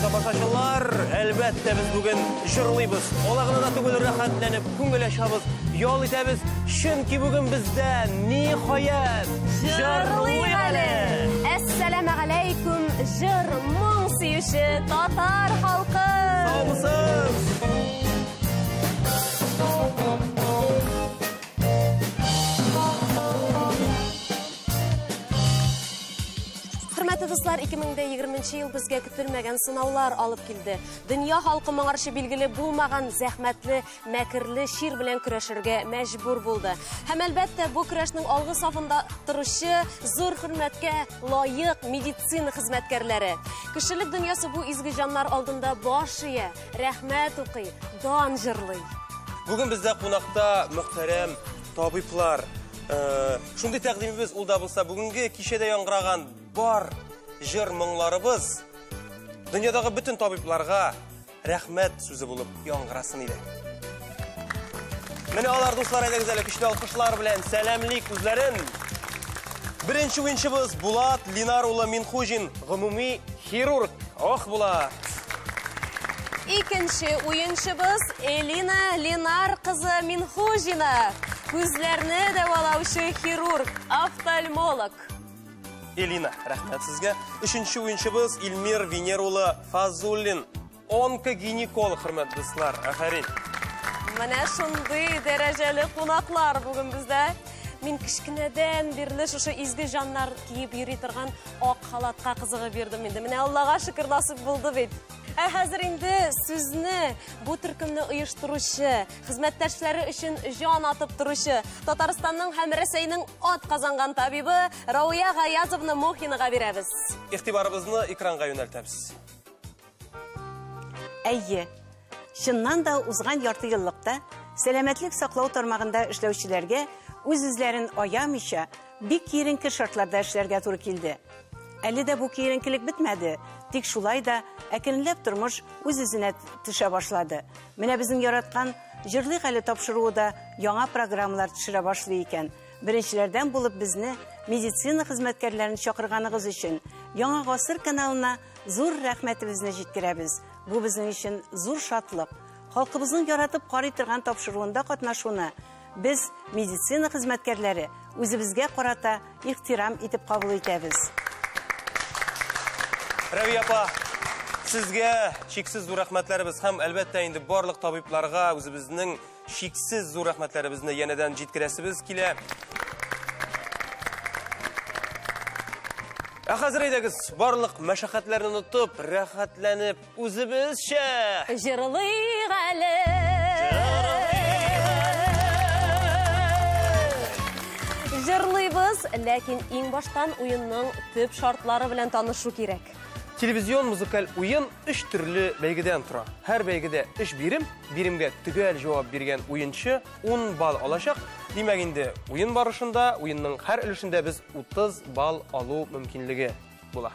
Tamашaçılar, elbette biz bugün jırlıyız. Olağına tügül rahatlanıp küngüleşabız, yol itemiz. Çünkü bugün bizde nihayet jırlıgalı. Esselamu aleyküm jır münsiyüşü Tatar halkı. Sağ mısınız? Hürmetli dostlar, 2020 yıl bizge kütülmegen sınavlar alıp kildi. Dünya halkı mağarşı bilgili bulmagan zahmetli, mekirli şiir bilen küreşirge mecbur buldu. Hem elbette bu küreşnin algı safında duruşu zor hürmetke layık medicin hizmetkerleri. Kişilik dünyası bu izgicanlar aldığında başıya, rahmet okuy, dan jırlıy. Bugün bizde konakta muhterem tabiplar. Şunday təqdimimiz ulda bulsa, bugünkü kişide yangıragan bar jır mыңlarыбыз dünyadagi bütün tabiplarga rahmet sözü bulup yangırasın idi. Mene alar dostlar, aydagizali küçlü alkışlar bilen selamlik üzlerin. Birinci oyunçubuz Bulat Linar ula Minhujin, gümumi xirurg. Oh Bulat. İkinci oyunçubuz Elina Linar kızı Minhujina. Gözlerini davalavuşu xirurg, oftalmolog. Elina, rahmet sizge. Üçüncü oyunçubuz İlmir Venerula Fazulin, onko-ginekolog, hürmetli dostlar. Aferin. Mene şunday dereceli konaklar bugün bizde. Min kişkineden birli şu izgi janlar kiyip yürütürgen ok halatqa kızığı birdim indi. Mene Allah'a şükür nasip buldu bit. Hazır indi sizni bu türkümni uyuşturuşu, hizmetteşleri için can atıp duruşu, Tataristan'ın hem Resey'nin at kazangan tabibi Rauya Gayazovna Mohinaga beremiz. İhtibarımızı ekranga yöneltemiz. Әйе, шыннан да узган ярты йыллыкта сәламәтлек саклау тармагында эшләүчеләргә үз-үзләрен аямыйча бик киеренке шартларда эшләргә туры килде. Әле дә бу киеренкелек бетмәде, тик шулай да әкренләп тормыш үз-үзенә төшә башлады. Менә безнең яраткан җырлый хәле тапшыруы да яңа программалар төшерә башлый икән. Беренчеләрдән булып безне медицина хезмәткәрләрен чакырганыгыз өчен Яңа Гасыр каналына зур рәхмәтебезне җиткерәбез. Bu bizim için zor şatlık. Halkımızın yaratıp karı торган тапшыруында катнашуны biz meditsina hizmetkarları özümüzge karata ihtiram etip kabul etemiz. Ravi apa, sizge şeksiz zor rahmetlerimiz hem elbette indi barlık tabiplarga özümüzün şeksiz zor rahmetlerimizni yeniden jitkirəsimiz kile. Hazır edəgiz, barlıq məşəxətlərini unutup, rahatlənib, üzümüzşə jırlıyıq əli. Jırlıyız, lakin en baştan oyunun tüp şartları bilen tanışı gerek. Televizyon müzikal oyun 3 türlü bölgeden tura. Her bölgede 3 birim, birimge tügel cevap bergen oyuncu 10 bal alacak. Demek indi oyun barışında, oyunun her ülüşünde biz 30 bal alu mümkünlüğü bula.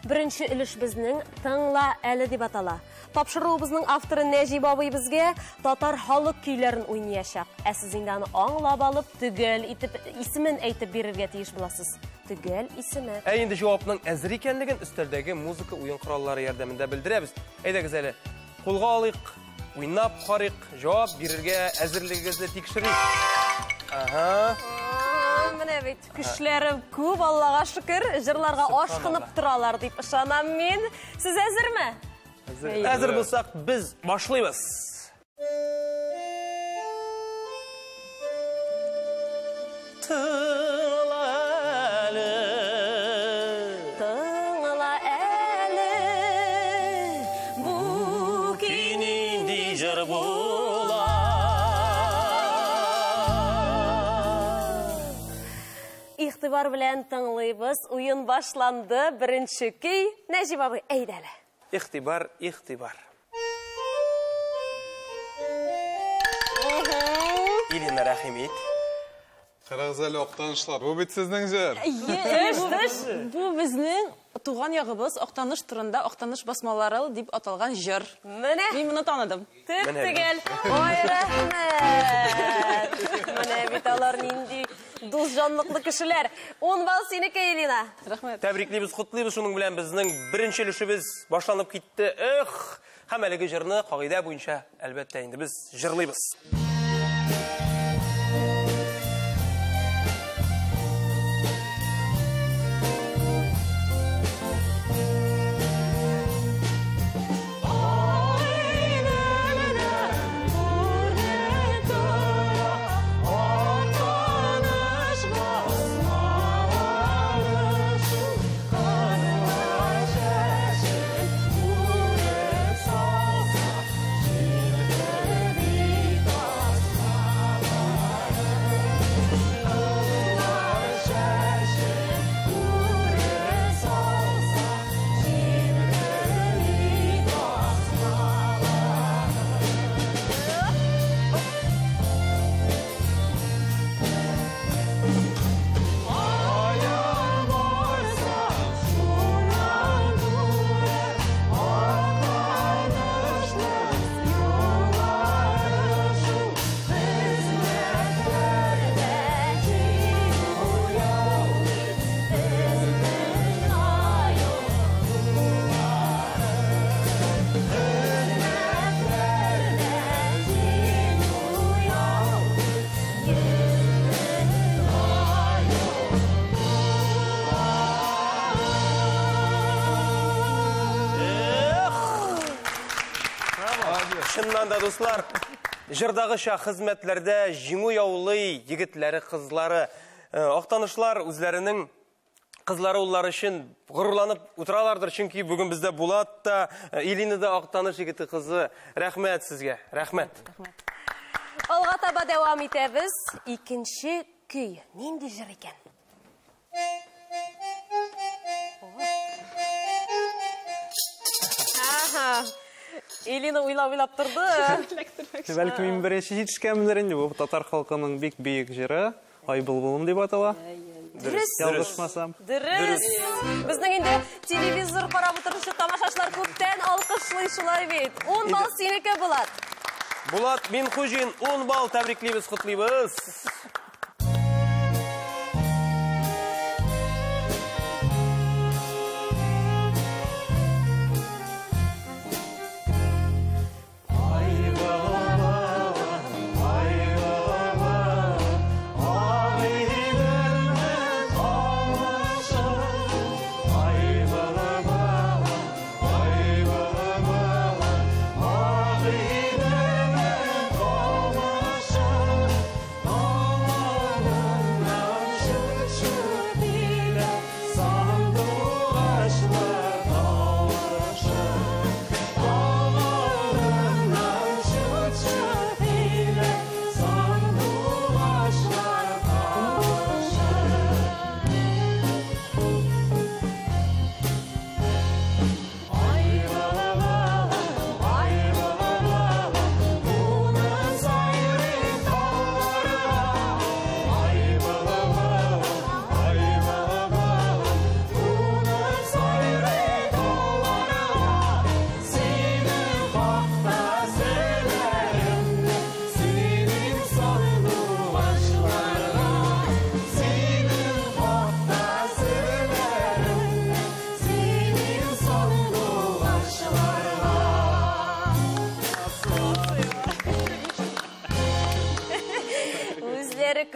Birinci ülüş bizning Tыңла әлі деп атала. Тапшыруыбызның авторы Нәжип абый безгә татар халык көйләрен уйнаячак. Ә сез инде аны аңлап алып, төгәл итеп исемен әйтеп бирергә тиеш буласыз. Төгәл исеме. Ә инде җавапның әзер икәнлеген өстәлдәге музыка уен кораллары ярдәмендә белдерәбез. Әйдәгез әле, кулга алыйк, уйнап карыйк, җавап бирергә әзерлегегезне тикшерик. Ага. Менә бит көчләрем күп, Аллага шөкер, җырларга ашкынып торалар дип ышанам мин. Сез әзерме? Әзер булсак, biz башлыйбыз. Тыңла әле, бу кининди җыр була. Ихтибар белән тыңлыйбыз. Уен башланды. Беренче көй. Нәҗип абый, әйдәле. İhtibar, ihtibar. Менә рәхим ит. Кыргызалы Октанышлар, бу бит сезнең җыр. Бу безнең туган ягыбыз Октаныш турында Октаныш басмалары дип аталган җыр. Менә. Мин моны таныдым. Тегел. Ой, рәхмәт. Менә бит алар нинди дус җанлыклы кешеләр. 10 бал синеке, Элина. Рәхмәт. Тәбриклибез, котлыйбыз. Шуның белән безнең беренче өлешебез башланып китте. Һәм әлеге җырны кагыйдә буенча әлбәттә инде без җырлыйбыз. Шыннан да, дуслар, жырдагыча хезмәтләрдә җиңү яулый егетләре, кызлары, Октанышлар үзләренең кызлары уллары өчен горурланып утыралардыр, чөнки бүген бездә Булат та, Элина да Октаныш егете кызы. Рәхмәт сезгә. Рәхмәт. Алга таба дәвам итәбез. Икенче көй. Нинди җыр икән? Элина уйлап торды. Бәлки мин беренче җитешкәнмендер инде, бу татар халкының бик бөек җыры, Ай былбылым дип атала. Дөрес. Ялгышмасам. Дөрес. Безнең инде телевизор карап утыручы тамашачылар күптән алкышлый шулай бит. 10 бал синеке, Булат. Булат Минхуҗин 10 бал тәбриклибез, котлыйбыз.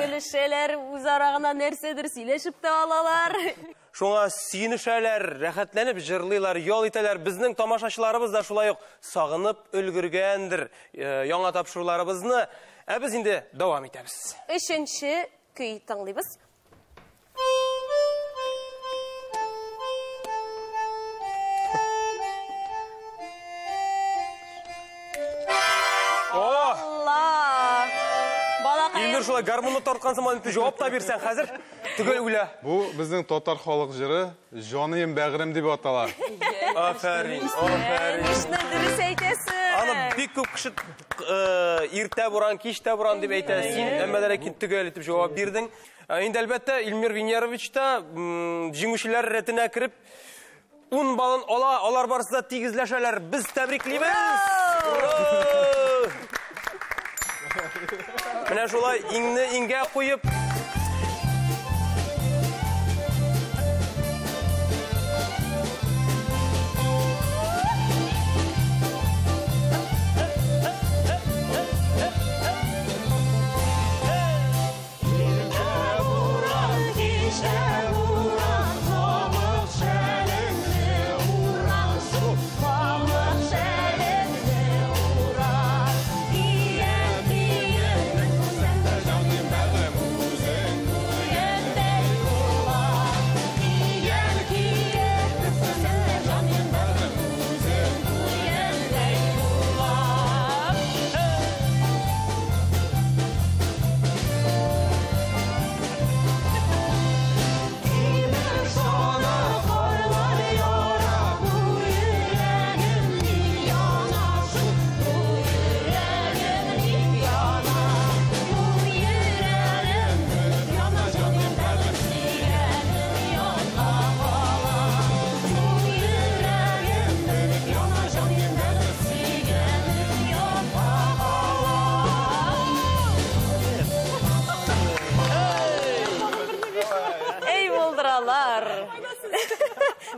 Көлешәләр, үз арагына нәрсәдер сөйләшеп тә алалар. Шуңа сөенешәләр, рәхәтләнеп җырлыйлар, ял итәләр. Безнең тамашачыларыбыз да шулай ук сагынып өлгергәндер яңа тапшыруларыбызны. Без инде дәвам итәбез. Өченче көй тыңлыйбыз. Инде шулай гармонны тарткан сыман җавап та бирсәң хәзер түгел үлә. Бу безнең татар халык җыры Җаныем бәгърем дип атала. Афәрин, афәрин. Нишне дөрес әйтәсең. Аны бик бик күп кеше иртә буран, кичтә буран дип әйтә. Син әммәләр әкин төгәл итеп җавап бирдең. Инде әлбәттә Илмир Венерович та җиңүчеләр рәтенә кереп 10 балын ала, алар барысы да тигезләшәләр. Без тәбриклибез. Менә шулай иңне иңгә куеп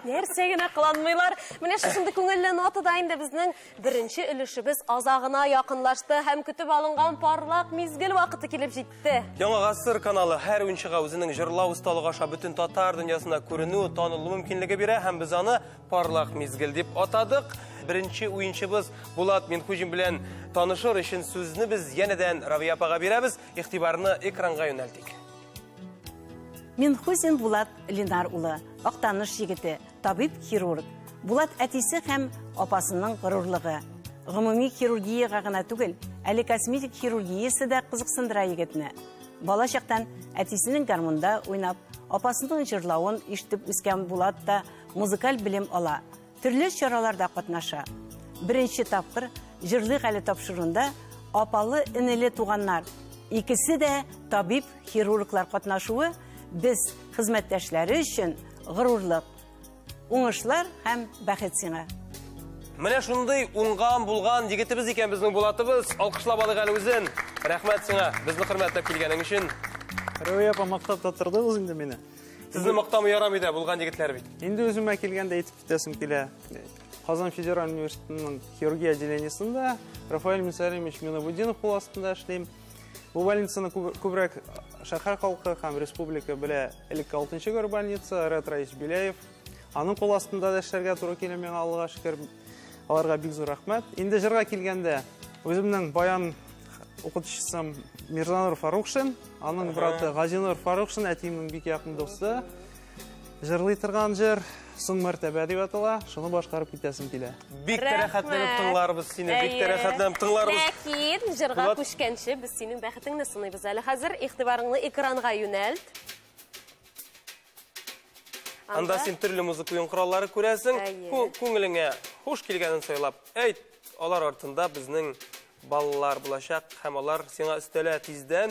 Нәрсә генә кыланмыйлар. Менә шундый күңелле нотада инде безнең беренче өлешебез азагына якынлашты һәм көтеп алынган парлак мизгел вакыты килеп җитте. Яңа гасыр каналы һәр уенчыга үзенең җырлау осталыгы аша бөтен татар дөньясына күренү, танылу мөмкинлеге бирә һәм без аны парлак мизгел дип атадык. Беренче уенчыбыз Булат Минхузин белән танышыр өчен сүзне без янәдән Равия апага бирәбез. Игътибарны экранга юнәлтик. Минхузин Булат Ленар улы, Актаныш егете, табиб-хирург. Булат әтисе һәм апасының горурлыгы. Гомуми хирургияга гына түгел, әле косметик хирургиясе дә кызыксындыра егетне. Бала чактан әтисенең гармонда уйнап, апасының җырлавын ишетеп үскән Булат та музыкаль белем ала. Төрле чараларда катнаша. Беренче тапкыр җырлык әле тапшырында апалы инеле туганнар, икесе дә табиб-хирурглар катнашуы biz хезмәттәшләре өчен горурлык, уңышлар һәм бәхет сиңа. Менә шундый уңган булган егетебез икән безнең Булатыбыз. Алкышлап алыйк әле үзен. Рәхмәт сиңа, безне хөрмәтләп килгәнең өчен. Равия апа мактап татырдыгыз инде мине. Сезне мактамы ярамый да булган егетләр бит. Инде үземә килгәндә әйтеп китәсем килә. Казан федераль университетының хирургия отделениесында Рафаэль Мусалимович Миновудинов кул астында эшлим. Бу больницаны күбрәк шәһәр халкы һәм республика белә. Элекке 6-нчы гөр больница, Рәт Раис Биляев. Аның кул астында да эшләргә туры килә миңа, Аллага шөкер. Аларга бик зур рәхмәт. Инде җырга килгәндә, үземнең баян укытучысым Мирзанур Фарухшин, аның браты Газинур Фарухшин, әтиемнең бик якын дусты. Җырлый торган җыр соң мәртәбә дип атала, шуны башкарып китәсем килә. Бик рәхәтләнеп тыңларбыз сине, бик рәхәтләнеп тыңларбыз. Ләкин җырга күчкәнче без синең бәхетеңне сынайбыз әле. Хәзер игътибарыңны экранга юнәлт. Анда син төрле музыка уен кораллары күрәсең, күңелеңә хуш килгәнен сайлап әйт. Алар артында безнең балалар булачак һәм алар сиңа өстәлә тиздән.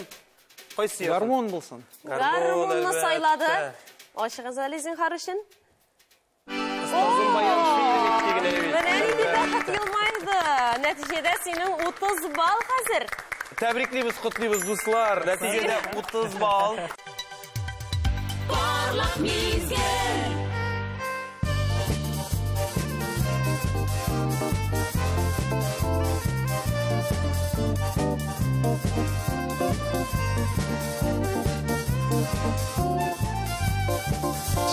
Кайсы гармон булсын? Гармонны сайлады. Ашыгыз әле зинһар өчен. Менә нинди бәхет елмайды. Нәтиҗәдә синең 30 балл хәзер. Тәбриклибез, котлыйбыз дуслар. Нәтиҗәдә 30 балл. Парлак мизгел.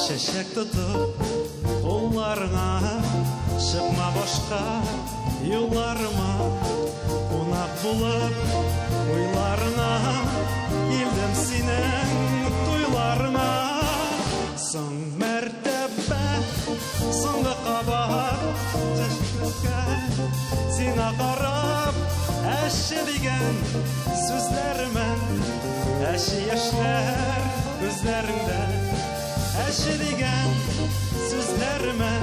Чәчәк тотып улларыңа, чыкма башка юлларыма, кунак булып уйларыңа, килдем синең туйларыңа. Соң мәртәбә, соңгы кабат, чәчкә сиңа карап, әше дигән сүзләремә, әше яшьләр күзләреңдә. Әші деген сүзләрімә,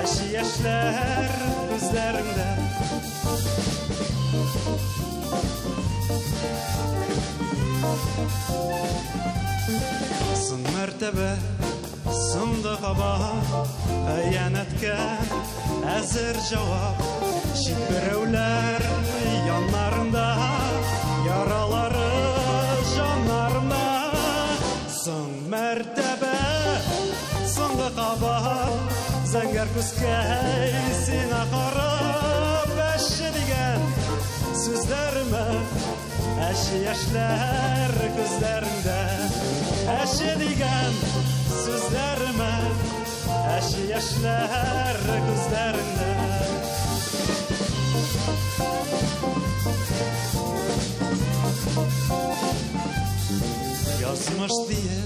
әші яшьләр күзләріңдә. Сын мәртәбә, сынды хаба, хыянәткә әзер җавап. Шикберәүләр яннарында, яралары жаннарында. Сын мәртәбә, сынды хаба, зәңгәр күскәй сиңа карап, әші дигән сүзләремә, әші яшьләр күзләрендә. Әші дигән сүзләремә, әші яшьләр күзләрендә. Язмыш дие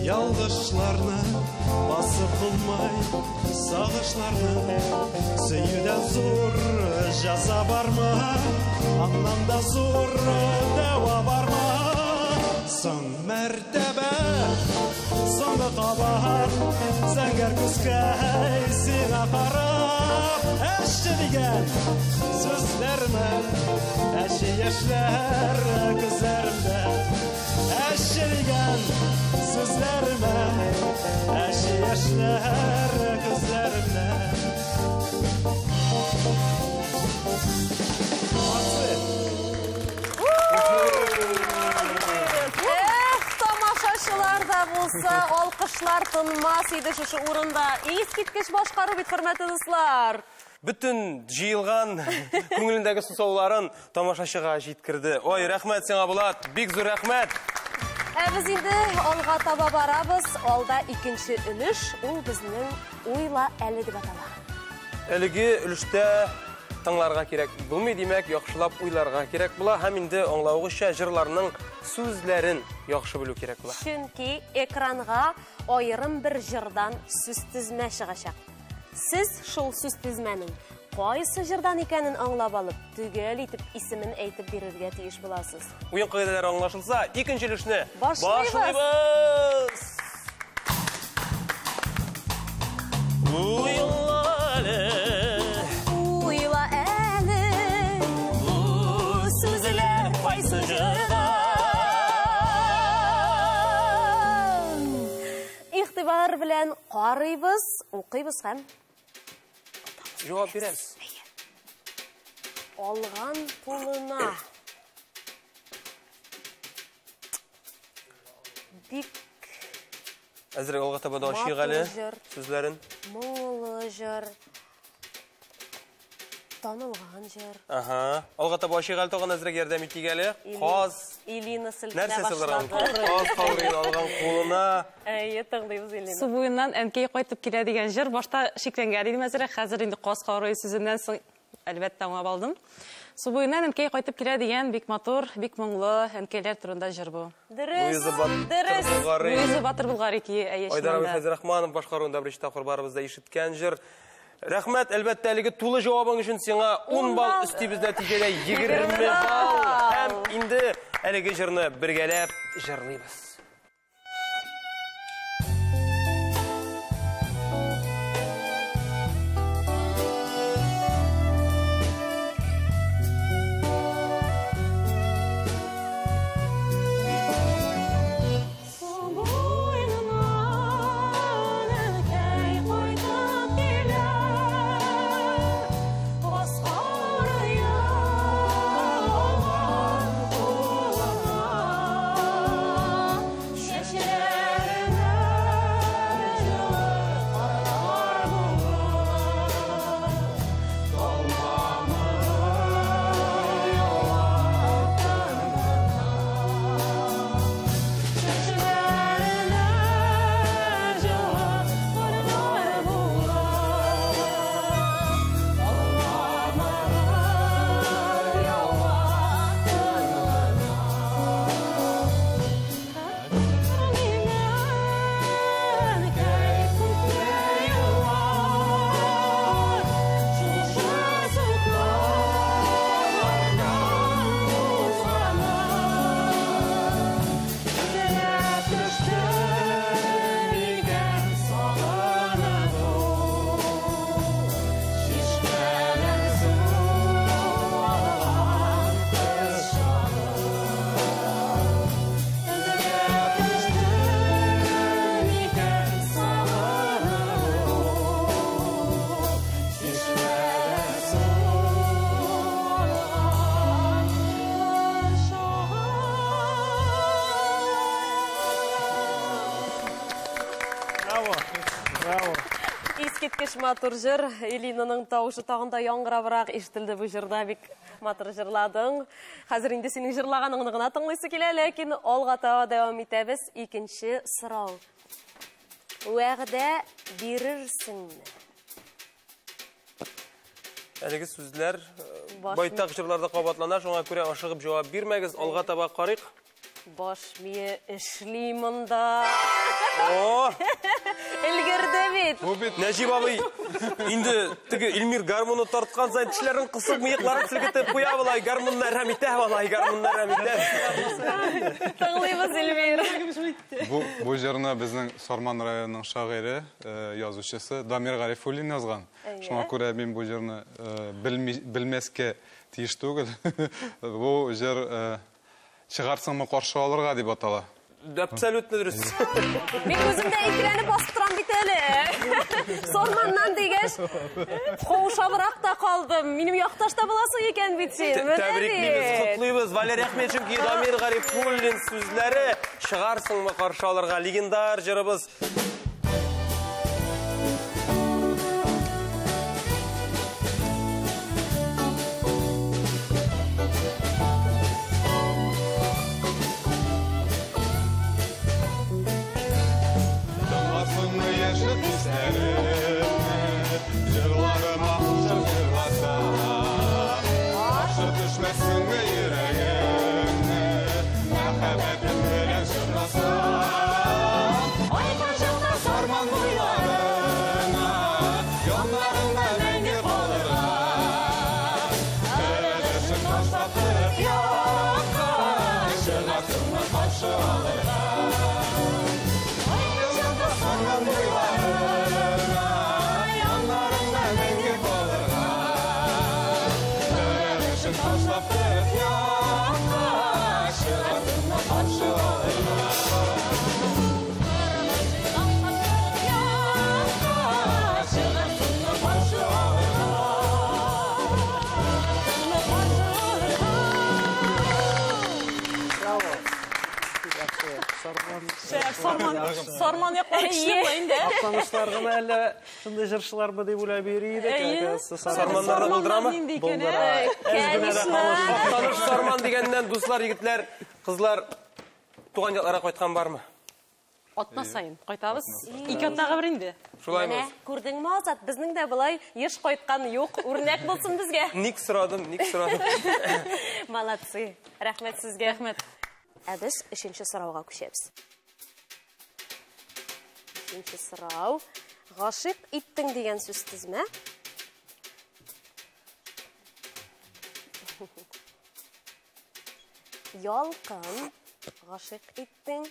ялгышларны, басып булмай сагышларны. Сөюдән зур җәза бармы, аннан да зур дәва бармы? Сын мәртәбә, сынды кабат, зәңгәр күскәй сиңа карап, әші дигән сүзләремә, әші яшьләр күзләремдә. Әші дигән сүзләремә, әші яшьләр күзләремдә. Тамашашылар да булса, алкышлар тынмас иде шушы урында. Искиткеч башкару бит, хөрмәтле дуслар. Бүтін жиылған көңіліндегі сусауларын тамашашыға жеткірді. Ой, рәхмәт сеңа Булат, бик зур рәхмәт. Біз инде алга таба барабыз. Алда икенче өлеш, ул безнең уйла әле дип атала. Әлеге өлештә тыңларга кирәк булмый, димәк, яхшылап уйларга кирәк була, һәм инде аңлаугызча җырларның сүзләрен яхшы белү кирәк була. Чөнки экранга аерым бер җырдан сүз тезмә чыгачак. Сез шул сүз тезмәнең кайсы җырдан икәнен аңлап алып, төгәл итеп исемен әйтеп бирергә тиеш буласыз. Уен кагыйдәләре аңлашылса, икенче өлешне башлыйбыз. Уйла әле, бу сүзләр кайсы җырдан? Игътибар белән карыйбыз, укыйбыз һәм җавап бирәбез. Алган кулына бик Әзрәк алга таба да ашыйк әле сүзләрен. Мулы җыр, танылган җыр. Алга таба ашыйк әле, тагын әзрәк ярдәм итик әле. Каз. Илина селтә Нәрсә башлады. Каз кавырын алган кулына. Тыңлыйбыз Илина. Су буеннан әнкәй кайтып килә дигән җыр башта шикләнгән идем әзрәк. Хәзер инде каз кавыры сүзеннән соң әлбәттә аңлап алдым. Су буеннан әнкәй кайтып килә дигән бик матур, бик моңлы әнкәйләр турында җыр бу. Дөрес. Луиза Батыр Булгари ки Айдар Фәзрахманов башкаруында беренче тапкыр барыбызда ишеткән җыр. Рәхмәт, әлбәттә, әлеге тулы җавабың өчен сиңа 10 балл өстибез нәтиҗәдә 20 балл. Һәм инде әлеге җырны бергәләп җырлыйбыз. Искиткеч матур жыр. Элинаның тауышы тағында яңғырабырақ ишетілді бұл жырда, бик матур жырладың. Хәзер инде синең жырлағаныңны гына тыңлыйсы килә, ләкин алга таба дәвам итәбез. Икенче сорау. Вәгъдә бирерсеңме? Әлеге сүзләр байтак җырларда кабатлана, шуңа күрә ашыгып җавап бирмәгез, алга таба карыйк. Баш мие эшли монда. О! Элгерде бит. Бу бит Нәҗип абый. Инде теге Илмир гармонны тарткан сайын тешләрен кысып, мыекларын силгетеп куя булай, гармоннар рәмитә булай, гармоннар рәмитә. Тыңлыйбыз Илмир. Бу җырны безнең Сарман районының шагыйре, язучысы Дамир Гарифуллин язган. Шуңа күрә мин бу җырны белмәскә тиеш түгел. Бу җыр чыгарсыңмы каршы алырга дип атала. Абсолютно дөрес. Мин үземдә икеләнеп басып торам бит әле. Сорманнан дигәч, каушабрак та калдым. Минем якташта буласың икән бит син. Тәбриклибез, котлыйбыз. Валерий Әхмәтшин ки Дамир Гарифуллин сүзләре чыгарсыңмы каршы алырга легендар җырыбыз. Сарман яклашчы инде. Актанышлар гына әле шундый җырчылармы дип уйлап йөри идек. Сарманнарны булдырамы? Актаныш Сарман дигәннән дуслар, егетләр, кызлар туган якларга кайткан бармы? Атна сайын кайтабыз. Ике атнага бер инде. Шулаймы? Күрдеңме, Азат, безнең дә булай еш кайткан юк. Үрнәк булсын безгә. Ник сорадым. Молодцы. Рәхмәт сезгә. Рәхмәт. Ә без өченче сорауга күчәбез. Üçüncü сорау. Гашык иттең дигән сүз тизме? Ялкын. Гашык иттең.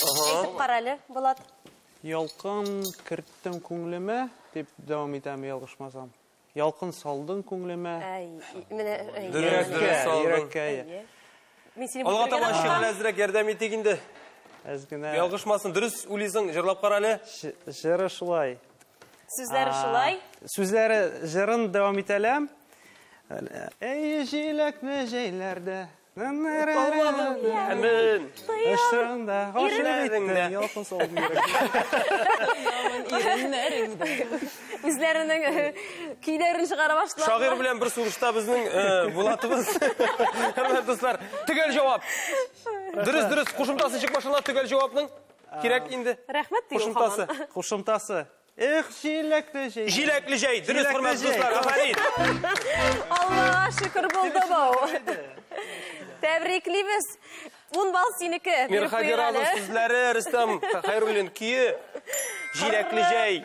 Әйтеп кара әле, Булат. Ялкын керттем күңлемә дип дәвам итәм, ялгышмасам. Ялкын салдың күңлемә. Менә Йөрәккә. Алга таба шигырь әзрәк ярдәм итик инде. Әзгенә. Ялгышмасын, дөрес уйлыйсың, җырлап кара әле. Җыры шулай. Сүзләре шулай. Сүзләре җырын дәвам итәләм. Әй җиләкне җәйләрдә. Әмин. Эшрәндә гашык ялкын салдың Иреннәреңдә. Үзләренең көйләрен чыгара башлар. Шагыйрь белән бер сугышта безнең Булатыбыз. Хөрмәтле дуслар, төгәл җавап. Дөрес, кушымтасы чыкмашына төгәл җавапның кирәк инде. Рәхмәт дигән Кушымтасы. Кушымтасы. Эх, җиләкле җәй. Җиләкле җәй. Дөрес, хөрмәтле дуслар, афарин. Аллага шөкер булды бу. Тәбриклибез. 10 бал синеке. Мирхадиразов сүзләре, Рөстәм Хәйруллин көе. Җиләкле җәй.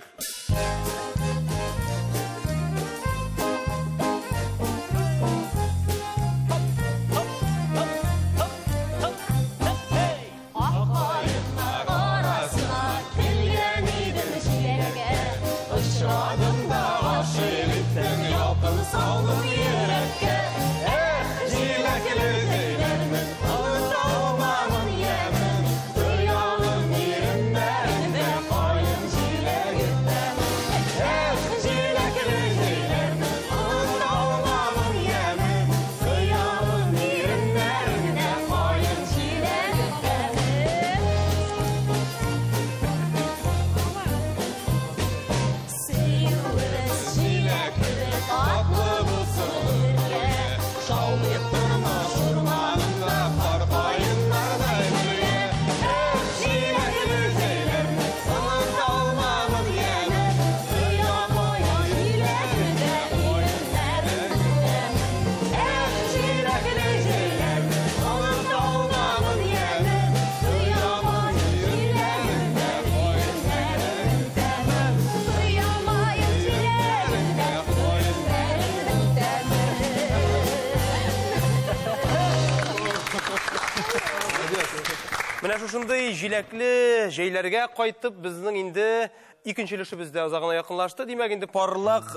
шушындай җиләкле җәйләргә кайтып, безнең инде икенчелешебездә узагына якынлашты. Димәк, инде парлак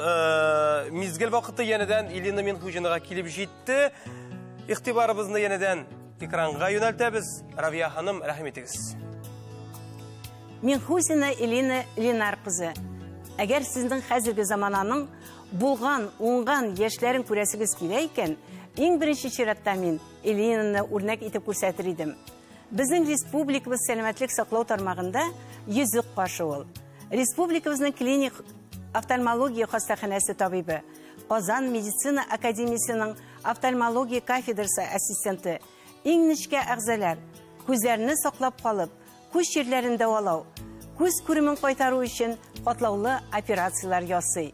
мизгел вакыты янәдән Илина Минхужинага килеп җитте. Игътибарыбызны янәдән экранга юнәлтәбез. Равия ханым, рәхим итегез. Минхузина Илина Ленар кызы. Әгәр сезнең хәзерге замананың булган, уңган яшьләрен күрәсегез килә икән, иң беренче чиратта мин Илинаны үрнәк итеп күрсәтер идем. Безнең республикабыз сәламәтлек саклау тармагында йөзек кашы ул. Республикабызның клиник офтальмология хастаханәсе табибы, Казан медицина академиясының офтальмология кафедрасы ассистенты, иң нечкә әгъзалар, күзләрне саклап калып, күз чирләрен дәвалау, күз күремен кайтару өчен катлаулы операциялар ясый.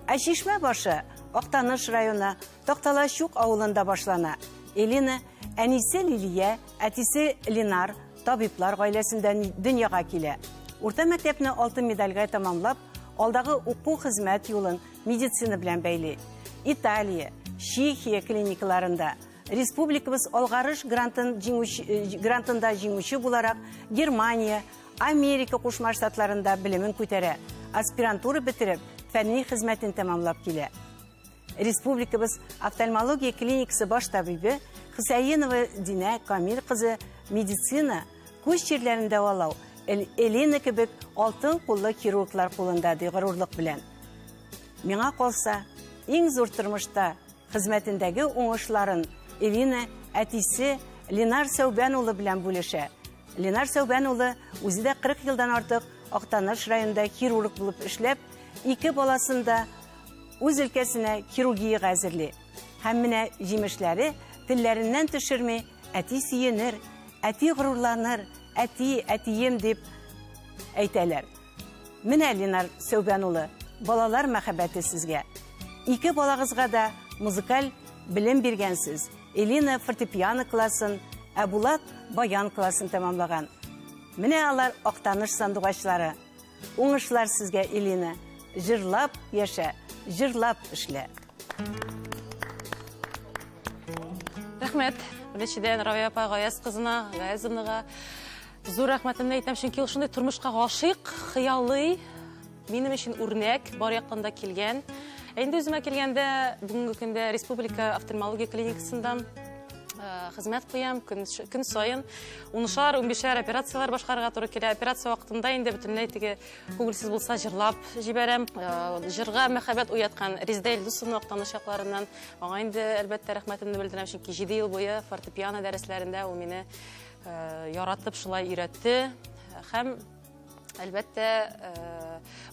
Шишмә башы Актаныш районы Такталашук авылында башлана. Элина әнисе Лилия, әтисе Ленар табиблар гаиләсендә дөньяга килә. Урта мәктәпне алтын медальгә тамамлап, алдагы уку хезмәт юлын медицина белән бәйли. Италия, Чехия клиникаларында республикабыз алгарыш грантында җиңүче буларак Германия, Америка Кушма Штатларында белемен күтәрә. Аспирантура бетереп, фәнни хезмәтен тамамлап килә. Республикабыз офтальмология клиникасы баш табибы Хусаинова Динә Камил кызы медицина күз чирләрен дәвалау Элина кебек алтын куллы хирурглар кулында горурлык белән. Миңа калса, иң зур тормышта хезмәтендәге уңышларын Элина әтисе Ленар Сәүбән улы белән бүлешә. Ленар Сәүбән улы үзе дә 40 елдан артык Актаныш районында хирург булып эшләп, 2 баласында үз өлкәсенә хирургия әзерли. Һәм менә җимешләре телләреннән төшерми, әти сөенер, әти горурланыр, әтием дип әйтәләр. Менә Ленар Сәүбән улы, балалар мәхәббәте сезгә. 2 балагызга да музыкаль белем биргәнсез. Элина фортепиано классын, Булат баян классын тамамлаган. Менә алар Актаныш сандугачлары. Уңышлар сезгә, Элина. Җырлап яшә, җырлап эшлә. Рәхмәт. Беренчедән Равия апа Гаяз кызына, Гаязовнага зур рәхмәтемне әйтәм, чөнки ул шундый тормышка гашыйк, хыялый, минем өчен үрнәк, бар якында килгән. Инде үземә килгәндә, бүгенге көндә Республика офтальмология клиникасында хезмәт куям, көн сайын 10-15 операциялар башкарырга туры килә. Операция вакытында инде бөтенләй теге күңелсез булса җырлап җибәрәм. Җырга мәхәббәт уяткан Риздә Илдусовны Актаныш якларыннан аңа инде әлбәттә рәхмәтемне белдерәм, чөнки 7 ел буе фортепиано дәресләрендә ул мине яратып шулай өйрәтте. Һәм әлбәттә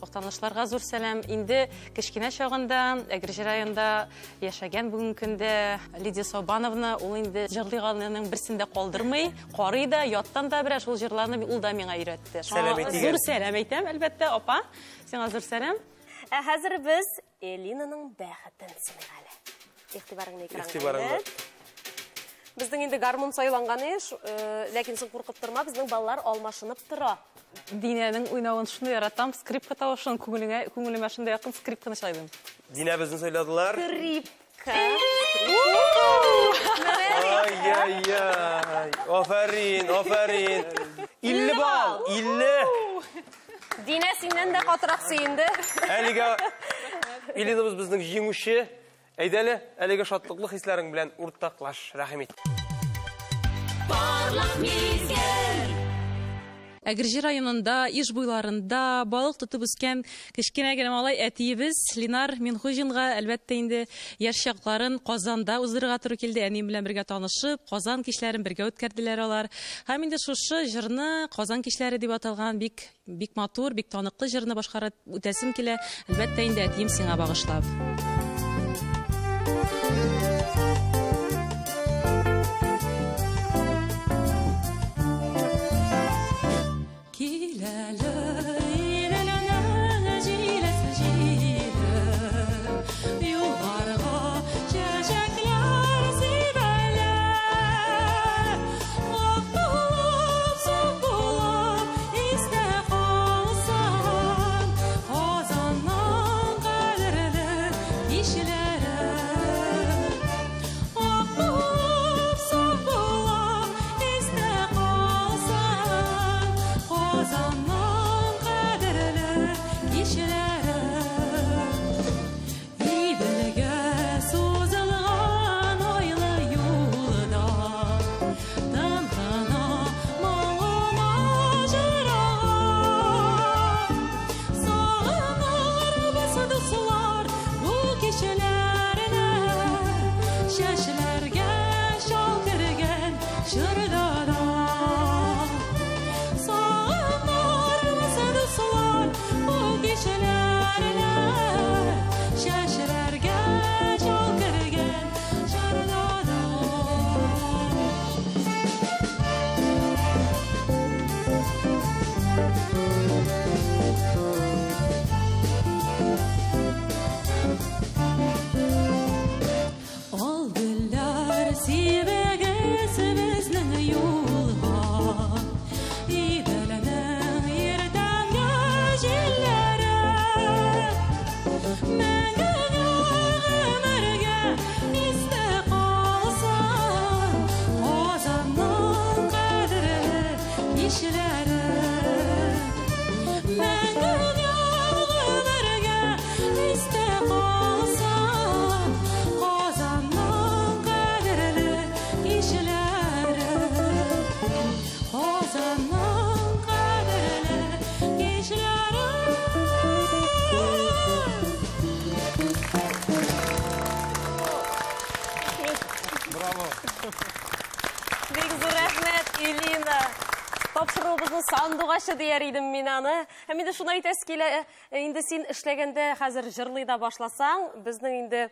Актанышларга зур сәлам. Инде кечкенә чагында Әгерҗе районында яшәгән бүгенге көндә Лидия Саубановна, ул инде җырлыйганның берсендә калдырмый, карый да, яттан да берәр шул җырларны ул да миңа өйрәтте. Зур сәлам әйтәм, әлбәттә, апа. Сиңа зур сәлам. Хәзер без Элинаның бәхетен сынагалы. Игътибарыңны экранга. Безнең инде гармун сайланган иш, ләкин соң куркып торма, безнең балалар алмашынып тора. Динәнең уйнавын шуны яратам, скрипка тавышын күңелемә шундай якын скрипканы чалыйм. Динә безне сайладылар. Скрипка. Ай-яй-яй. Афәрин, афәрин. 50 бал, 50. Динә синнән дә катырак сөенде. Әлегә Элинабыз безнең җиңүче. Әйдәле, әлегә шатлыклы хисләрең белән уртаклаш. Рәхим ит. Парлак мизгел. Әгерҗе районында, иш буйларында балык тотып үскән кечкенә генә малай әтиебез Ленар Минхужинга әлбәттә инде яшь чакларын Казанда уздырырга туры килде. Әни белән бергә танышып, Казан кичләрен бергә үткәрделәр алар. Һәм инде шушы җырны Казан кичләре дип аталган бик матур, бик таныклы җырны башкарып үтәсем килә. Әлбәттә инде әтием сиңа багышлап. Şeşlerge şal kirgen şırdada Sağlar mısın sular bu kişilerle Şeşlerge şal kirgen şırdada Ol güller sibegesi bizning yo'lga Idalaning yerdan gajillari Menga ömürge iste qolsa Qozonning qadri ishlari Menga ömürge iste qolsa Qozonning qadrli ishlari Qozonning qadrli ishlari Бик зур рәхмәт, Илина. Тапшыруыбызның сандугашы дияр идем мин аны. Һәм инде шуны әйтәс килә, инде син эшләгәндә хәзер җырлый да башласаң, безнең инде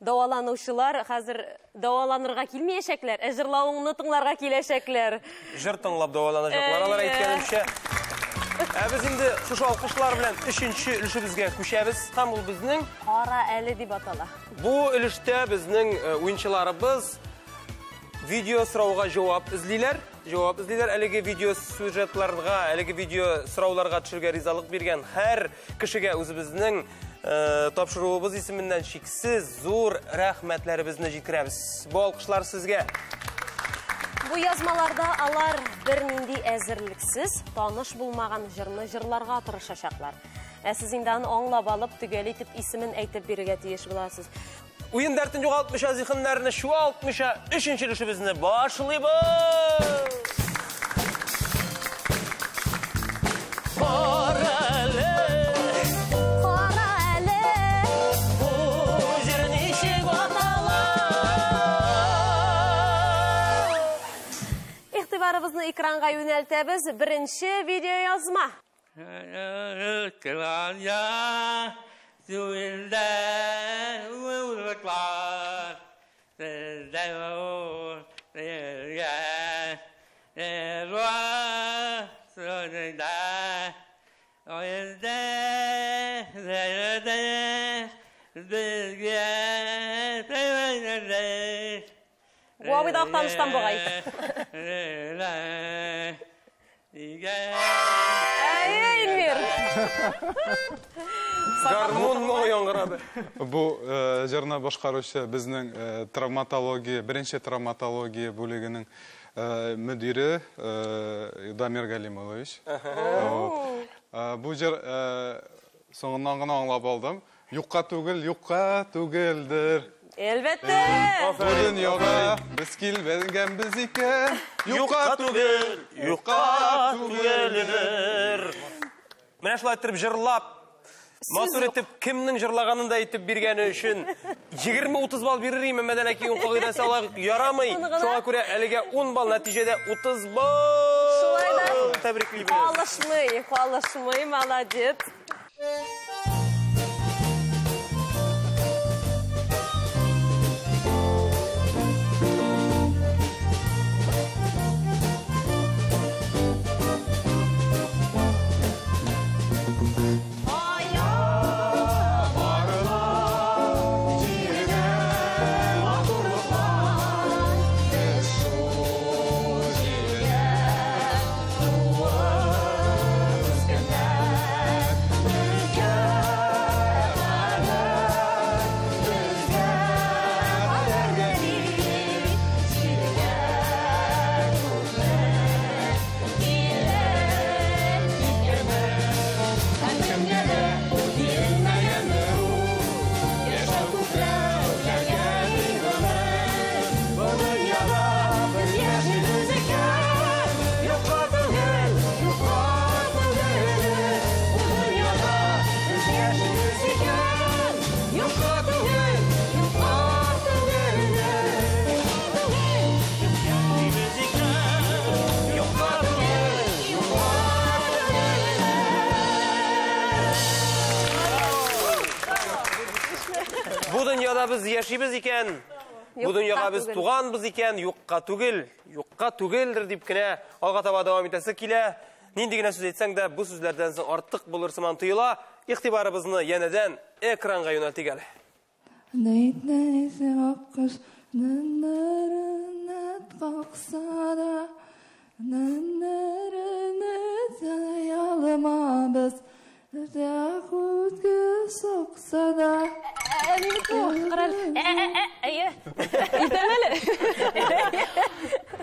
даваланучылар хәзер даваланырга килмәячәкләр, җырлавыңны тыңларга киләчәкләр. Җыр тыңлап даваланачаклар. Алар әйткәнемчә, без инде шушы алкышлар белән 3нче өлешебезгә күчәбез. Һәм ул безнең Кара әле дип атала. бу өлештә безнең уенчыларыбыз видео сорауга җавап эзлиләр. Җавап эзлиләр. Әлеге видео сюжетларга, әлеге видео сорауларга төшергә ризалык биргән һәр кешегә үзебезнең тапшыруыбыз исеменнән шиксез зур рәхмәтләребезне җиткерәбез. Бу алкышлар сезгә. Бу язмаларда алар бернинди әзерлексез, таныш булмаган җырны җырларга тырышачаклар. Ә сез инде аны аңлап алып, төгәл итеп исемен әйтеп бирергә тиеш буласыз. Уен дәртен югалтмыша, зихеннәрне чуалтмыша, 3нче өлешебезне башлыйбыз. Кара әле, бу җыр ничек атала? Игътибарыбызны экранга юнәлтәбез. Беренче видео язма. Буабыйда Актаныштан бугай. Эльмир. Гармун моңы яңгырады. Бу җырны башкаручы безнең травматология, беренче травматология бүлегенең мөдире Дамир Галимович. Бу җыр соңыннан гына аңлап алдым. Юкка түгел, юкка түгелдер. Әлбәттә. Бу дөньяга без килгәнбез икән. Юкка түгел, юкка түгелдер. Менә шулай итеп җырлап, матур итеп кемнең җырлаганын да әйтеп биргәне өчен 20-30 балл бирер идем, ләкин кагыйдәсе алай ярамый. Шуңа күрә әлегә 10 балл, нәтиҗәдә 30 балл. Шулай да. Тәбриклибез. Калышмый, молодец. biz яшибез икән, бу дөньяга без туганбыз икән, юкка түгелдер дип кенә алга таба дәвам итәсе килә. Нинди генә сүз әйтсәң дә, бу сүзләрдән соң артык булыр сыман тоела. Игътибарыбызны янәдән экранга юнәлтик әле.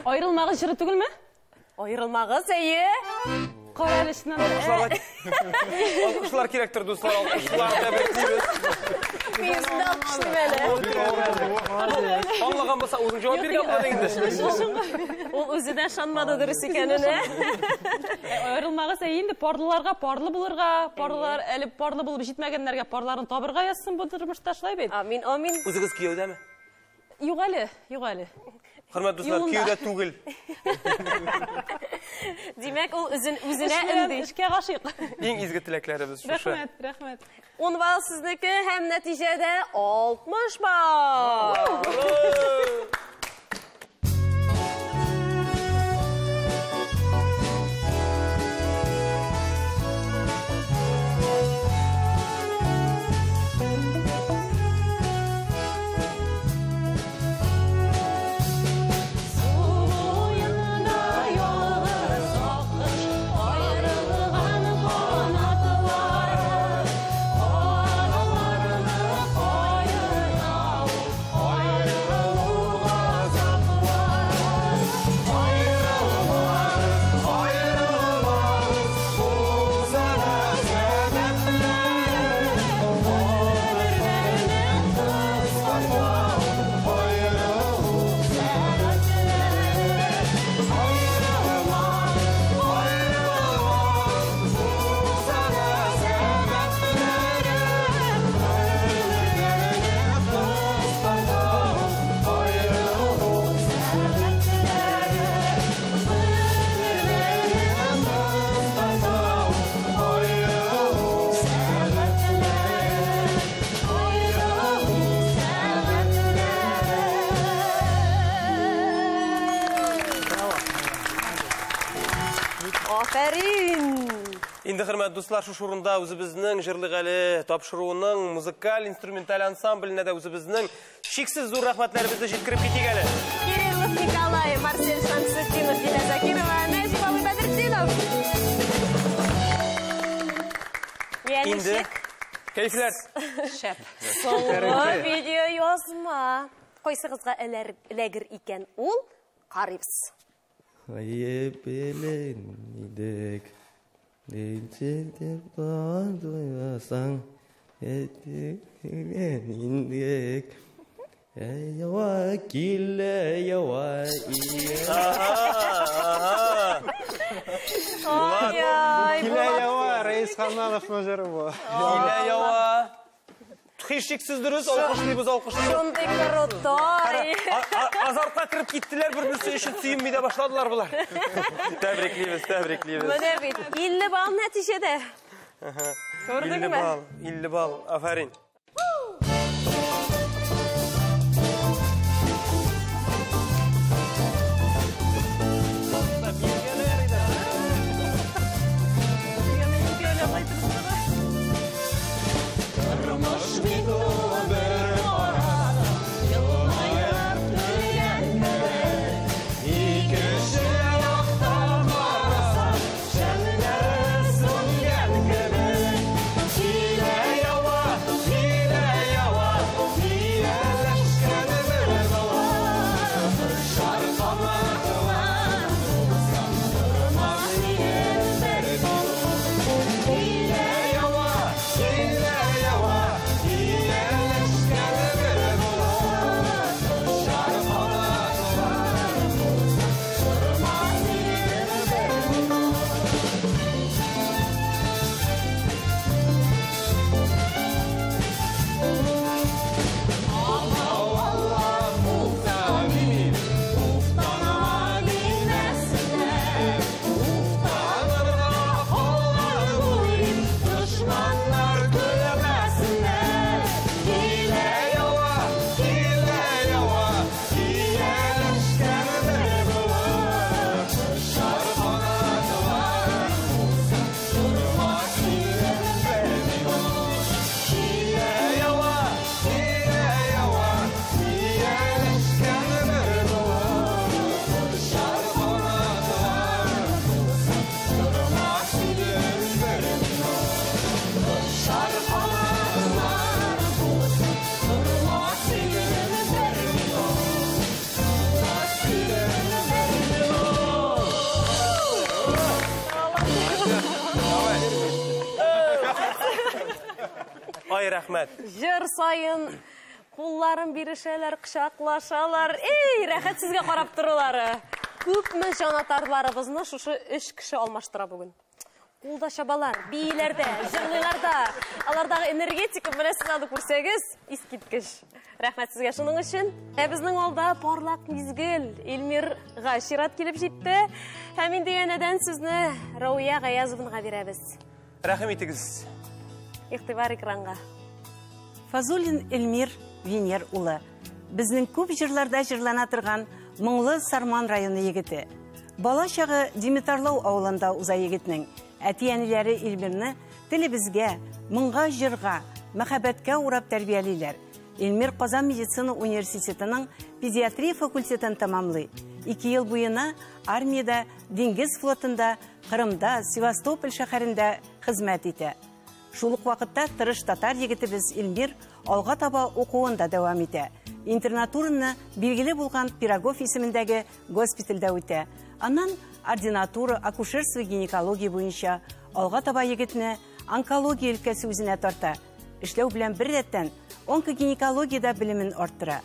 Ayrılmağı jırı түгелме? Айрылмагыз, әйе. Карал эшеннән. Алкышлар кирәктер, дуслар, алкышлар тәбриклибез. Мин алкышлыйм әле. Аңлаган булса, үзең җавап биргән булды инде. Ул үзенә ышанмады дөрес икәненә. Ayrılмагыз инде парлыларга парлы булырга, парлылар әле парлы булып җитмәгәннәргә парларын табырга язсын бу тормышта шулай бит. Амин, амин. Үзегез кияүдәме? Юк әле. Хөрмәт дуслар, кияүдә түгел. Димәк, ул үзенә инде. Эшкә гашыйк. Иң изге теләкләребез шушы. Рәхмәт. 10 бал сезнеке һәм нәтиҗәдә 60 бал. Афәрин! Инде хөрмәт дуслар, шушы урында үзебезнең җырлык әле тапшыруының музыкаль инструменталь ансамбленә дә үзебезнең шиксез зур рәхмәтләребезне җиткереп китик әле. Кириллов Николай, Марсель Шамсетдинов, Дилә Закирова, Нәҗип Абый Бәдретдинов. Инде кайфләр. Шәп. Соңгы видео язма. Кайсыгызга эләгер икән ул? Карыйбыз. Ayıpelen idek Değiştir bağırsan Ettilen indek Eyva kille yava Килә ява, Рәис Ханнанов мөҗире бу. Килә ява. Хишиксез дөрес, алкышлыйбыз. Шундый крутой. Азартка кирип киттеләр, бер-берсе өчен сөйенми дә башладылар булар. Тәбриклибез. Менә бит 50 бал нәтиҗәдә. 50 бал. Афәрин. Kile Ай, рәхмәт. Жыр сайын кулларын бирешәләр, кычаклашалар. Эй, рәхәт сезгә карап торулары. Күпме җанатарларыбызны шушы 3 кеше алмаштыра бүген. Кулда чабалар, бийләрдә, җырлыйларда. Алардагы энергетика белән сез аны күрсәгез, искиткеч. Рәхмәт сезгә шуның өчен. Безнең алда парлак мизгел Илмирга чират килеп җитте. Һәм инде янәдән сүзне Рауия Гаязовнага бирәбез. Рәхим итегез. Игътибар экранга. Фазулин Эльмир Венер улы. Безнең күп җырларда җырлана торган Моңлы Сарман районы егете. Бала чагы Димитарлау авылында уза егетнең. Әти-әниләре Эльмирне телебезгә, моңга, җырга, мәхәббәткә урап тәрбиялиләр. Эльмир Казан медицина университетының педиатрия факультетын тамамлый. 2 ел буена армияда, диңгез флотында, Кырымда, Севастополь шәһәрендә хезмәт итә. Шул ук вакытта тырыш татар егетебез Эльмир алга таба укуында дәвам итә. Интернатураны билгеле булган Пирогов исемендәге госпитальдә үтә. Аннан ординатура, акушерство, гинекология буенча алга таба егетне онкология өлкәсе үзенә тарта. Эшләү белән бер рәттән онкогинекологиядә белемен арттыра.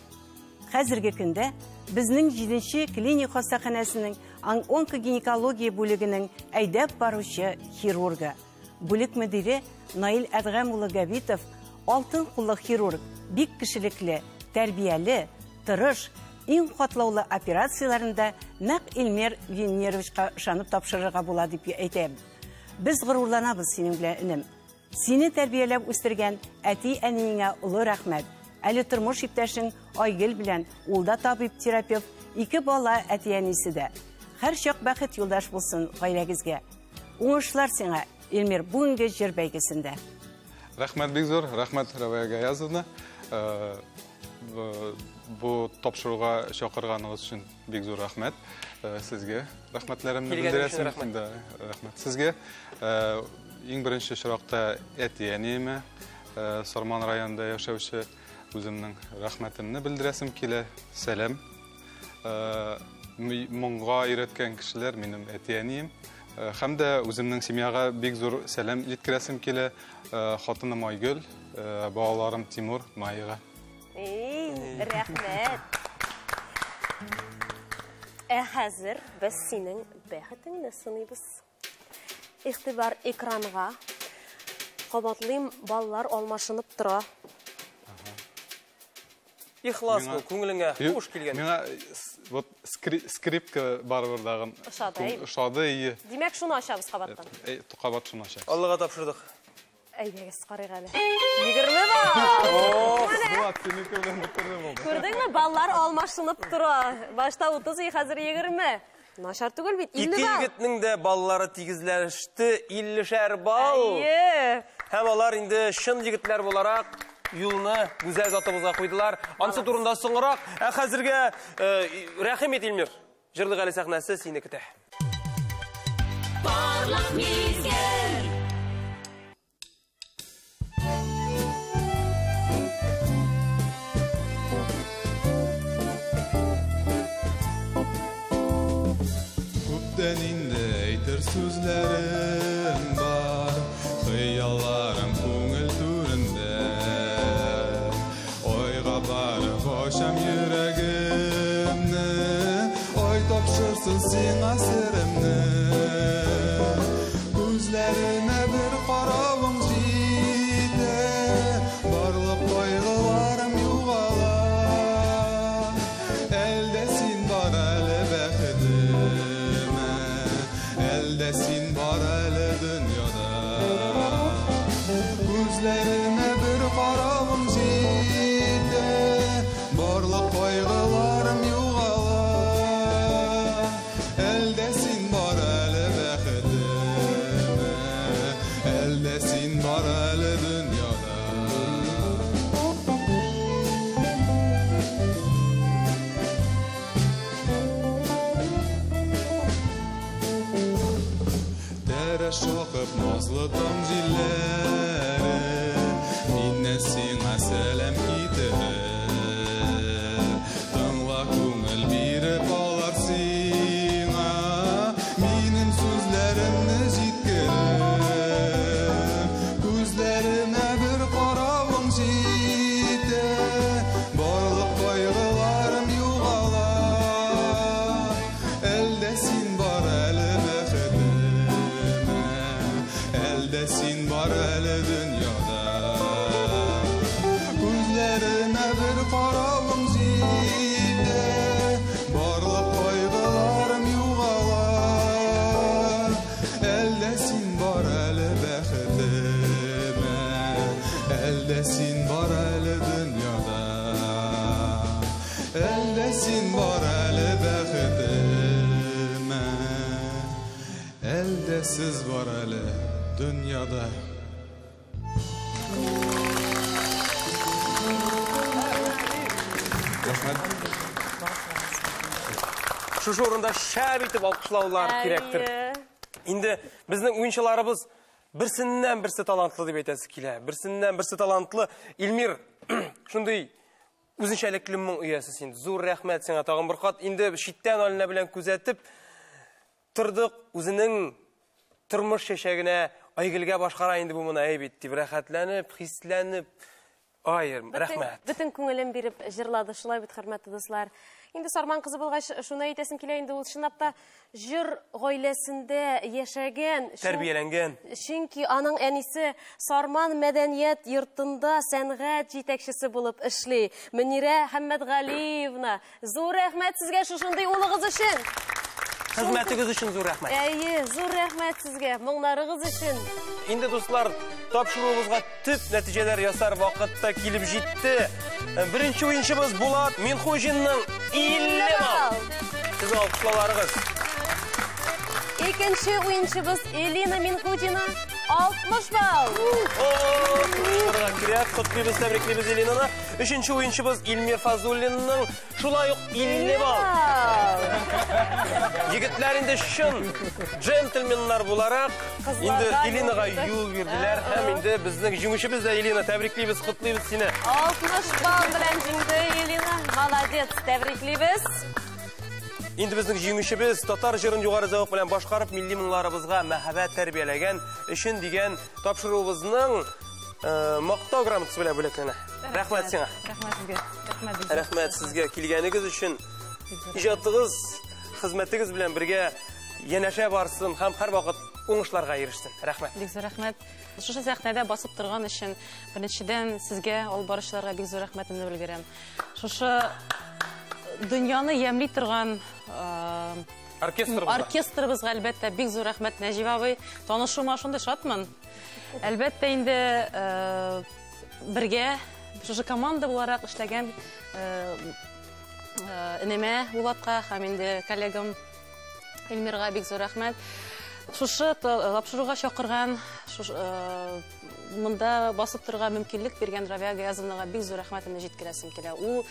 Хәзерге көндә безнең 7-нче клиник хастаханәсенең онкогинекология бүлегенең әйдәп баручы хирургы. Бүлек мөдире Наил Әдгәм улы Габитов алтын куллы хирург, бик кешелекле, тәрбияле, тырыш, иң катлаулы операцияларында нәкъ Эльмир Венеровичка ышанып тапшырырга була дип әйтәм. Без горурланабыз синең белән, инем. Сине тәрбияләп үстергән әти-әниеңә улы рәхмәт. Әле тормыш иптәшең Айгөл белән улда табиб терапевт, 2 бала әти-әнисе дә. Һәр чак бәхет юлдаш булсын гаиләгезгә. Уңышлар сиңа, Эльмир, бүгенге җыр бәйгесендә. Рәхмәт бик зур, рәхмәт Рауия Гаязовна. Бу тапшыруга чакырганыгыз өчен бик зур рәхмәт. Сезгә рәхмәтләремне белдерәсем. Рәхмәт сезгә. Иң беренче чиракта әти-әниемә, Сарман районында яшәүче үземнең рәхмәтемне белдерәсем килә. Сәлам. Моңга өйрәткән кешеләр минем әти-әнием. Һәм дә үземнең семьяга бик зур сәлам җиткерәсем килә. Хатыным Айгөл, балаларым Тимур, Майга. Рәхмәт. Хәзер без синең бәхетеңне сынайбыз. Игътибар экранга. Кабатлыйм, балалар алмашынып тора. Ихлас бул, күңелеңә хуш килгән. Миңа вот скрипка бар бурдагы. Шады. Димәк, шуны ачабыз кабаттан. Кабат шуны ачабыз. Аллага тапшырдык. Әйдәгез, карыйк әле. 20 бар. Күрдеңме, балалар алмашынып тора. Башта 30, хәзер 20. Начар түгел бит, 50 бар. 2 егетнең дә баллары тигезләште, 50шәр бал. Һәм алар инде шын егетләр буларак юлны гүзәл затыбызга куйдылар. Ансы турында соңрак. Хәзергә рәхим ит, Эльмир. Җырлык әле сәхнәсе сине көтә. Парлак мизгел. Күптән инде әйтер сүзләрем бар, хыялларым күңел түрендә. Ойга барып ачам йөрәгемне, ой тапшырсын сиңа серемне. Күзләремә бер каравың җитә, барлык кайгыларым югала. Әлдә син бар әле бәхетемә, әлдә син бар әле дөньяда. Күзләремә бер каравың җитә, барлык кайгыларым югала. Әлдә син бар әле бәхетемә, әлдә син бар әле дөньяда. Тәрә шакып назлы таң җилләре, миннән сиңа сәлам китерер. Тыңла күңел биреп алар сиңа, минем сүзләремне җиткерер. Күзләремә бер каравың сен бар әлі бәхетіме әлде сіз бар әлі дүнияда Şu orunda şәп итеп алкышлаулар кирәктер. Инде безнең уенчыларыбыз берсеннән берсе талантлы дип әйтәсе килә. Берсеннән берсе талантлы. Илмир, шундый үзенчәлеклең уясы син. Зур рәхмәт сиңа тагын бер кат. Инде читтән алына белән күзәтеп тордык, үзенең тормыш чәчәгенә Айгөлгә башкара инде бу моны әйбит дип рәхәтләнеп, хисләнеп. Айрым, рәхмәт. Бүтән күңелем биреп җырлады, шулай бит хөрмәтле дуслар. Инде Сарман кызы булгач, шуны әйтәсем килә, инде ул чынлап та җыр гаиләсендә яшәгән, тәрбияләнгән. Чөнки аның әнисе Сарман мәдәният йортында сәнгать җитәкчесе булып эшли. Мөнирә Хәммәтгалиевна, зур рәхмәт сезгә шушындый улыгыз өчен. Хезмәтегез өчен зур рәхмәт. Әйе, зур рәхмәт сезгә, моңнарыгыз өчен. Инде дуслар, тапшыруыбызга төп нәтиҗәләр ясар вакытта килеп җитте. Беренче уенчыбыз Булат Минхуҗинның 50 балл. Сез алкышлауларыгыз. Икенче уенчыбыз Элина Минхуҗина 60 балл. Котлыйбыз, тәбриклибез Элинаны. Өченче уенчыбыз Илмир Фазуллинның шулай ук 50 балл. Егетләр инде шын джентльменнар буларак инде Элинага юл бирделәр һәм инде безнең җиңүчебез дә Элина, тәбриклибез, котлыйбыз сине. 60 балл белән җиңде Элина. Молодец, тәбриклибез. Инде безнең җиңүчебез татар җырын югары зәвык белән башкарып милли моңларыбызга мәхәббәт тәрбияләгән өчен дигән тапшыруыбызның мактау грамотасы белән бүләкләнә. Рәхмәт сиңа. Рәхмәт сезгә. Рәхмәт сезгә килгәнегез өчен. Иҗатыгыз, хезмәтегез белән бергә янәшә барсын һәм һәрвакыт уңышларга ирешсен. Рәхмәт. Бик зур рәхмәт. Шушы сәхнәдә басып торган өчен беренчедән сезгә, албарышларга бик зур рәхмәтемне белдерәм. Шушы дөньяны ямьли торган оркестрыбызга әлбәттә бик зур рәхмәт. Нәҗиб абый, танышуыма шундый шатмын. Әлбәттә инде бергә шушы команда буларак эшләгән инеме Булатка һәм инде коллегам Эльмирга бик зур рәхмәт. Шушы тапшыруга чакырган, монда басып торырга мөмкинлек биргән Рабия Гаязовнага бик зур рәхмәтемне җиткерәсем килә. Ул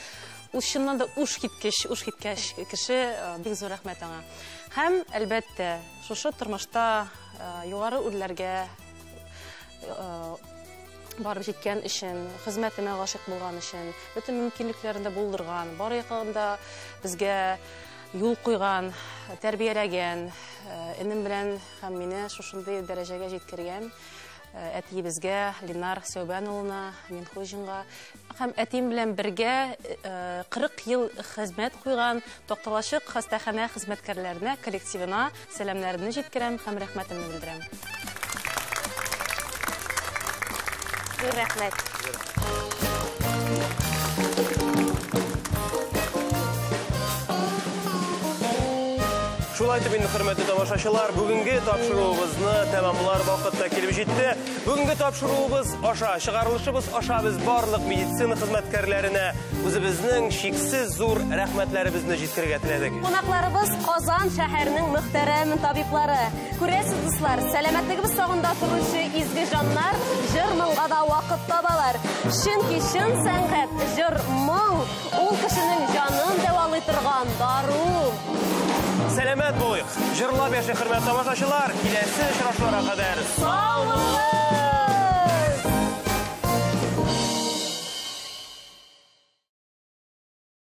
чыннан да уш киткәч кеше, бик зур рәхмәт аңа. Һәм әлбәттә шушы тормышта югары үрләргә барып җиткән өчен, хезмәтемә гашык булган өчен, бөтен мөмкинлекләрендә булдырган, бары якында безгә юл куйган, тәрбияләгән, энем белән һәм мине шушындый дәрәҗәгә җиткергән әтиебезгә, Ленар Сәүбән улына, Минхуҗинга һәм әтием белән бергә 40 ел хезмәт куйган Токталашык хастаханә хезмәткәрләренә, коллективына сәламнарымны җиткерәм һәм рәхмәтемне белдерәм. Зур рәхмәт. Шулай итеп инде хөрмәтле тамашачылар, бүгенге тапшыруыбызны тәмамлар вакытта килеп җитте. Бүгенге тапшыруыбыз аша, чыгарылышыбыз аша без барлык медицина хезмәткәрләренә үзебезнең чиксез зур рәхмәтләребезне җиткерергә теләдек. Кунакларыбыз Казан шәһәренең мөхтәрәм табиблары. Күрәсез дуслар, сәламәтлегебез сагында торучы изге җаннар җыр-моңга да вакыт табалар. Чөнки чын сәнгать, җыр-моң ул кешенең җанын дәвалый торган дару. Сәламәт булыйк. Җырлап яшә, хөрмәтле тамашачылар. Киләсе очрашуларга кадәр сау